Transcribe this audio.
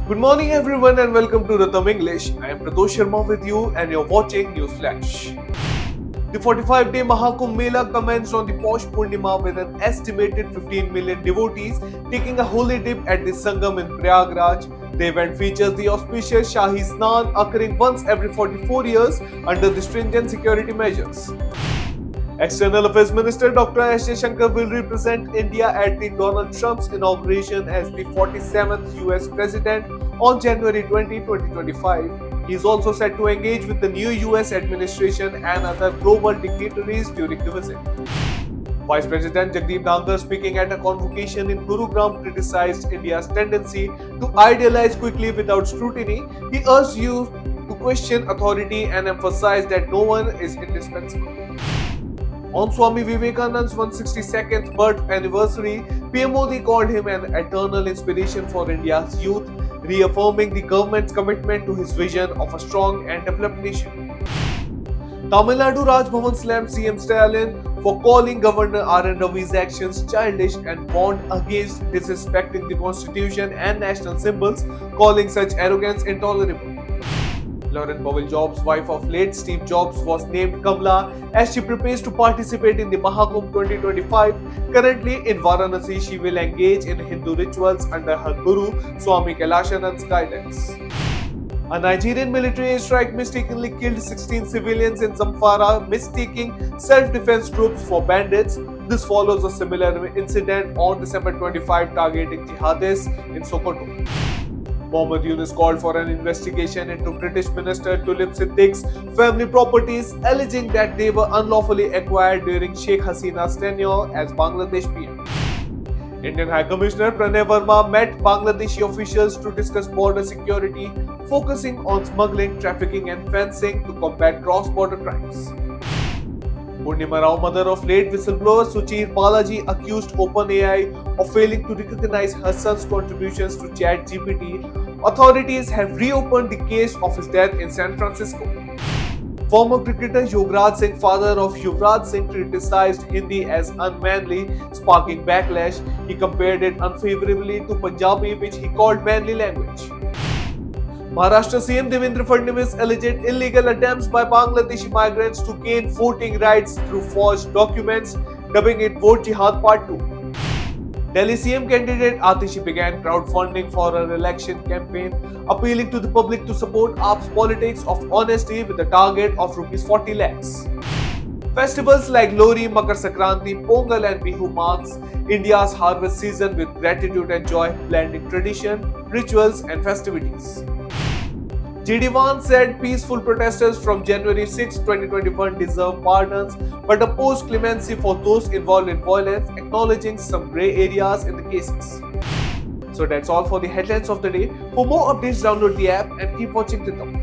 Good morning everyone and welcome to Rhythm English. I am Pradosh Sharma with you and you're watching News Flash. The 45-day Mahakumbh Mela commenced on the Posh Purnima with an estimated 15 million devotees taking a holy dip at the Sangam in Prayagraj. The event features the auspicious Shahi Snan occurring once every 44 years under the stringent security measures. External Affairs Minister Dr. S. Jaishankar will represent India at the Donald Trump's inauguration as the 47th US President on January 20, 2025. He is also set to engage with the new US administration and other global dignitaries during the visit. Vice President Jagdeep Dhankhar, speaking at a convocation in Gurugram, criticized India's tendency to idealize quickly without scrutiny. He urged youth to question authority and emphasized that no one is indispensable. On Swami Vivekananda's 162nd birth anniversary, PM Modi called him an eternal inspiration for India's youth, reaffirming the government's commitment to his vision of a strong and developed nation. Tamil Nadu Raj Bhavan slammed CM Stalin for calling Governor R.N. Ravi's actions childish and warned against disrespecting the constitution and national symbols, calling such arrogance intolerable. Lauren Powell Jobs, wife of late Steve Jobs, was named Kamala as she prepares to participate in the Mahakumbh 2025. Currently in Varanasi, she will engage in Hindu rituals under her guru Swami Kailashanand's guidance. A Nigerian military airstrike mistakenly killed 16 civilians in Zamfara, mistaking self-defense troops for bandits. This follows a similar incident on December 25 targeting jihadists in Sokoto. Mohammed Yunus called for an investigation into British Minister Tulip Siddique's family properties, alleging that they were unlawfully acquired during Sheikh Hasina's tenure as Bangladesh PM. Indian High Commissioner Pranay Verma met Bangladeshi officials to discuss border security, focusing on smuggling, trafficking and fencing to combat cross-border crimes. Purnima Rao, mother of late whistleblower Suchir Balaji, accused OpenAI of failing to recognize her son's contributions to ChatGPT. Authorities have reopened the case of his death in San Francisco. Former cricketer Yuvraj Singh, father of Yuvraj Singh, criticized Hindi as unmanly, sparking backlash. He compared it unfavorably to Punjabi, which he called manly language. Maharashtra CM Devendra Fadnavis alleged illegal attempts by Bangladeshi migrants to gain voting rights through forged documents, dubbing it Vote Jihad Part 2. Delhi CM candidate Atishi began crowdfunding for her election campaign, appealing to the public to support AAP's politics of honesty with a target of ₹40 lakhs. Festivals like Lohri, Makar Sankranti, Pongal and Bihu marks India's harvest season with gratitude and joy, blending tradition, rituals and festivities. GD Vance said peaceful protesters from January 6, 2021 deserve pardons but opposed clemency for those involved in violence, acknowledging some grey areas in the cases. So that's all for the headlines of the day. For more updates, download the app and keep watching Rhythm.